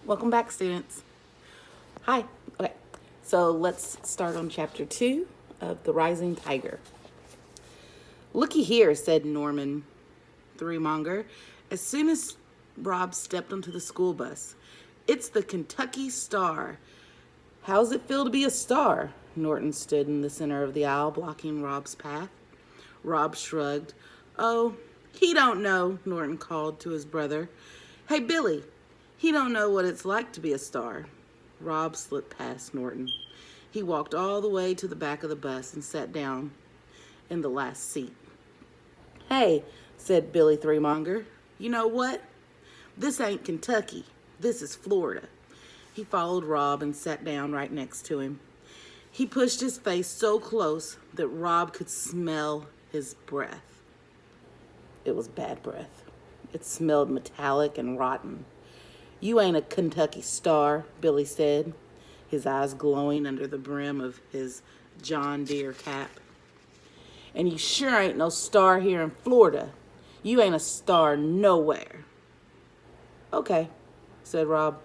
Welcome back, students. Hi. Okay, so let's start on chapter 2 of The Rising Tiger. Looky here, said Norman Threemonger, as soon as Rob stepped onto the school bus. It's the Kentucky Star. How's it feel to be a star? Norton stood in the center of the aisle, blocking Rob's path. Rob shrugged. Oh, he don't know, Norton called to his brother. Hey, Billy, he don't know what it's like to be a star. Rob slipped past Norton. He walked all the way to the back of the bus and sat down in the last seat. Hey, said Billy Threemonger, you know what? This ain't Kentucky. This is Florida. He followed Rob and sat down right next to him. He pushed his face so close that Rob could smell his breath. It was bad breath. It smelled metallic and rotten. You ain't a Kentucky Star, Billy said, his eyes glowing under the brim of his John Deere cap. And you sure ain't no star here in Florida. You ain't a star nowhere. Okay, said Rob.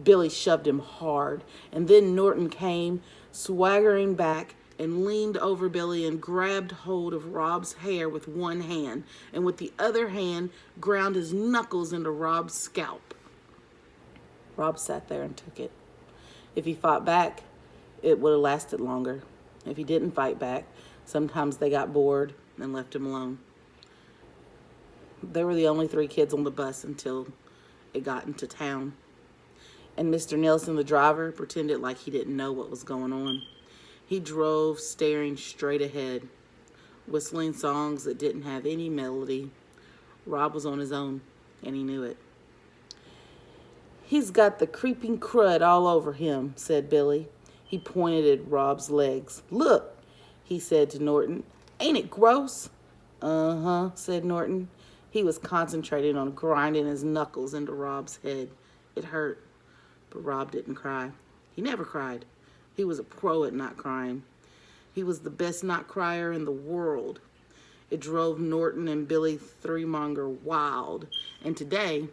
Billy shoved him hard, and then Norton came swaggering back and leaned over Billy and grabbed hold of Rob's hair with one hand, and with the other hand ground his knuckles into Rob's scalp. Rob sat there and took it. If he fought back, it would have lasted longer. If he didn't fight back, sometimes they got bored and left him alone. They were the only 3 kids on the bus until it got into town. And Mr. Nelson, the driver, pretended like he didn't know what was going on. He drove staring straight ahead, whistling songs that didn't have any melody. Rob was on his own, and he knew it. He's got the creeping crud all over him, said Billy. He pointed at Rob's legs. Look, he said to Norton. Ain't it gross? Uh-huh, said Norton. He was concentrating on grinding his knuckles into Rob's head. It hurt, but Rob didn't cry. He never cried. He was a pro at not crying. He was the best not crier in the world. It drove Norton and Billy Threemonger wild. And today,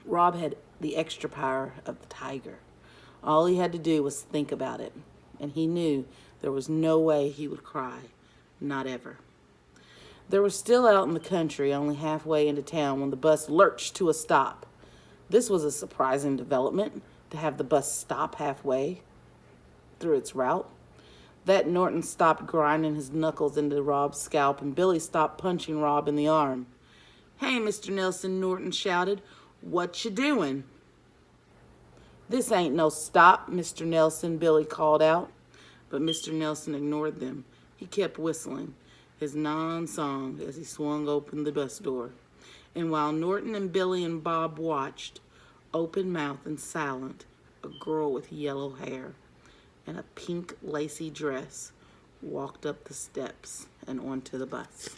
Rob had the extra power of the tiger. All he had to do was think about it, and he knew there was no way he would cry, not ever. They were still out in the country, only halfway into town, when the bus lurched to a stop. This was a surprising development, to have the bus stop halfway through its route. That Norton stopped grinding his knuckles into Rob's scalp, and Billy stopped punching Rob in the arm. Hey, Mr. Nelson, Norton shouted. What you doing? This ain't no stop, Mr. Nelson, Billy called out. But Mr. Nelson ignored them. He kept whistling his non-song as he swung open the bus door. And while Norton and Billy and Bob watched, open-mouthed and silent, a girl with yellow hair and a pink lacy dress walked up the steps and onto the bus.